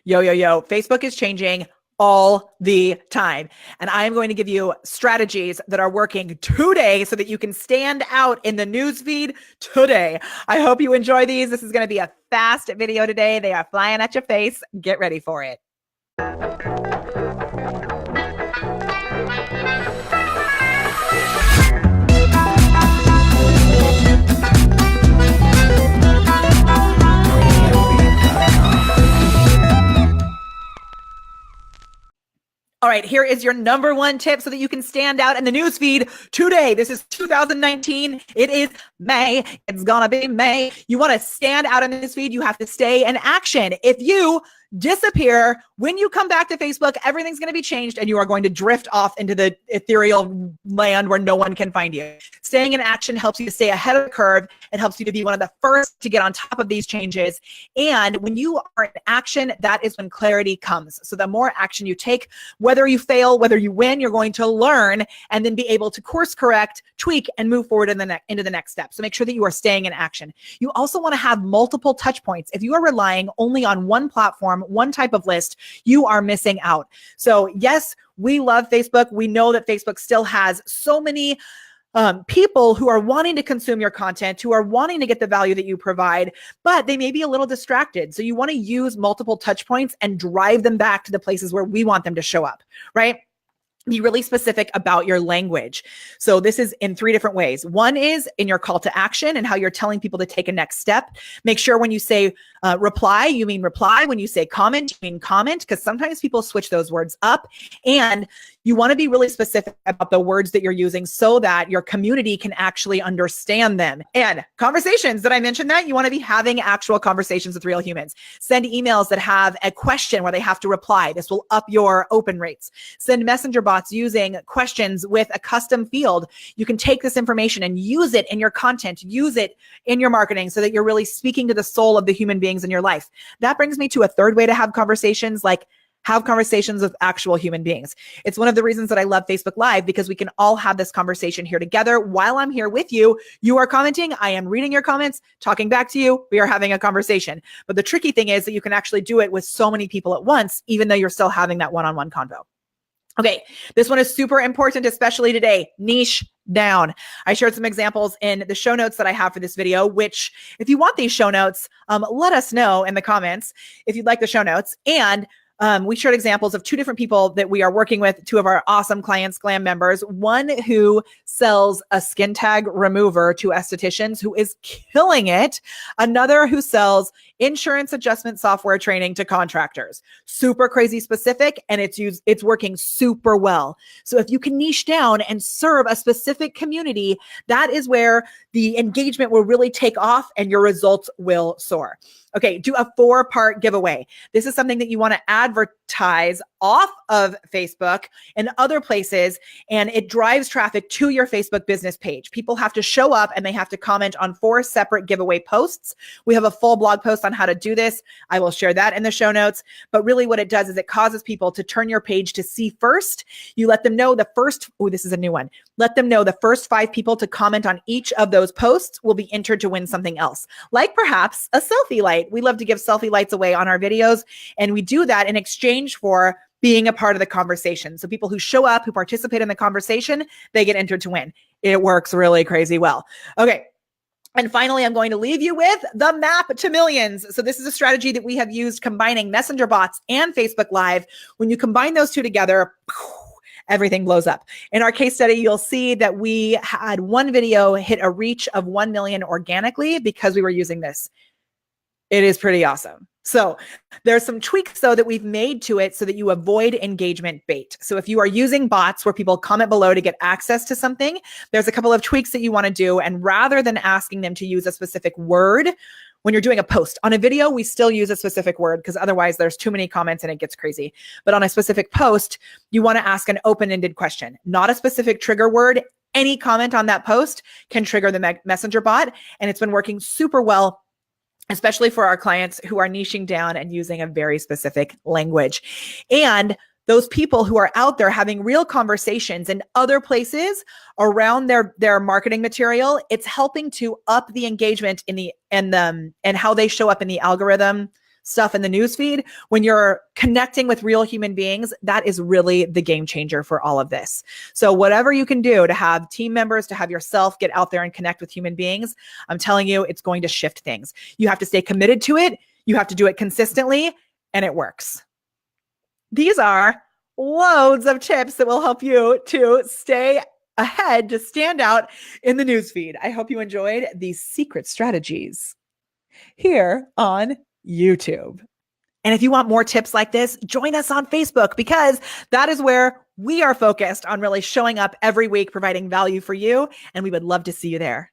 Yo, yo, yo, Facebook is changing all the time. And I'm going to give you strategies that are working today so that you can stand out in the newsfeed today. I hope you enjoy these. This is going to be a fast video today. They are flying at your face. Get ready for it. All right, here is your number one tip so that you can stand out in the newsfeed today. This is 2019. It is May. It's gonna be May. You want to stand out in the newsfeed. You have to stay in action. If you disappear, when you come back to Facebook, everything's going to be changed and you are going to drift off into the ethereal land where no one can find you. Staying in action helps you to stay ahead of the curve. It helps you to be one of the first to get on top of these changes. And when you are in action, that is when clarity comes. So the more action you take, whether you fail, whether you win, you're going to learn and then be able to course correct, tweak, and move forward into the next step. So make sure that you are staying in action. You also want to have multiple touch points. If you are relying only on one platform, one type of list, you are missing out. So yes, we love Facebook. We know that Facebook still has so many people who are wanting to consume your content, who are wanting to get the value that you provide, but they may be a little distracted. So you want to use multiple touch points and drive them back to the places where we want them to show up, right? Be really specific about your language. So this is in 3 different ways. One is in your call to action and how you're telling people to take a next step. Make sure when you say reply, you mean reply. When you say comment, you mean comment, because sometimes people switch those words up. And you want to be really specific about the words that you're using so that your community can actually understand them. And conversations, did I mention that? You want to be having actual conversations with real humans. Send emails that have a question where they have to reply. This will up your open rates. Send messenger bots using questions with a custom field. You can take this information and use it in your content, use it in your marketing so that you're really speaking to the soul of the human beings in your life. That brings me to a third way to have conversations, like have conversations with actual human beings. It's one of the reasons that I love Facebook Live, because we can all have this conversation here together. While I'm here with you, you are commenting, I am reading your comments, talking back to you, we are having a conversation. But the tricky thing is that you can actually do it with so many people at once, even though you're still having that one-on-one convo. Okay, this one is super important, especially today. Niche down. I shared some examples in the show notes that I have for this video, which if you want these show notes, let us know in the comments if you'd like the show notes. And we shared examples of 2 different people that we are working with, 2 of our awesome clients, Glam members. One who sells a skin tag remover to estheticians who is killing it. Another who sells insurance adjustment software training to contractors. Super crazy specific, and it's working super well. So if you can niche down and serve a specific community, that is where the engagement will really take off and your results will soar. Okay, do a 4-part giveaway. This is something that you want to advertise off of Facebook and other places, and it drives traffic to your Facebook business page. People have to show up and they have to comment on 4 separate giveaway posts. We have a full blog post on how to do this. I will share that in the show notes. But really what it does is it causes people to turn your page to see first. You let them know the first, this is a new one. Let them know the first 5 people to comment on each of those posts will be entered to win something else, like perhaps a selfie light. We love to give selfie lights away on our videos, and we do that in exchange for being a part of the conversation. So people who show up, who participate in the conversation, they get entered to win. It works really crazy well. Okay. And finally, I'm going to leave you with the map to millions. So this is a strategy that we have used combining messenger bots and Facebook Live. When you combine those 2 together, everything blows up. In our case study, you'll see that we had one video hit a reach of 1 million organically because we were using this. It is pretty awesome. So there's some tweaks though that we've made to it so that you avoid engagement bait. So if you are using bots where people comment below to get access to something, there's a couple of tweaks that you want to do. And rather than asking them to use a specific word, when you're doing a post on a video, we still use a specific word because otherwise there's too many comments and it gets crazy. But on a specific post, you want to ask an open-ended question, not a specific trigger word. Any comment on that post can trigger the messenger bot. And it's been working super well, especially for our clients who are niching down and using a very specific language. And those people who are out there having real conversations in other places around their marketing material, it's helping to up the engagement in the and how they show up in the algorithm. stuff in the newsfeed, when you're connecting with real human beings, that is really the game changer for all of this. So whatever you can do to have team members, to have yourself get out there and connect with human beings, I'm telling you, it's going to shift things. You have to stay committed to it. You have to do it consistently, and it works. These are loads of tips that will help you to stay ahead, to stand out in the newsfeed. I hope you enjoyed these secret strategies here on YouTube. And if you want more tips like this, join us on Facebook, because that is where we are focused on really showing up every week, providing value for you. And we would love to see you there.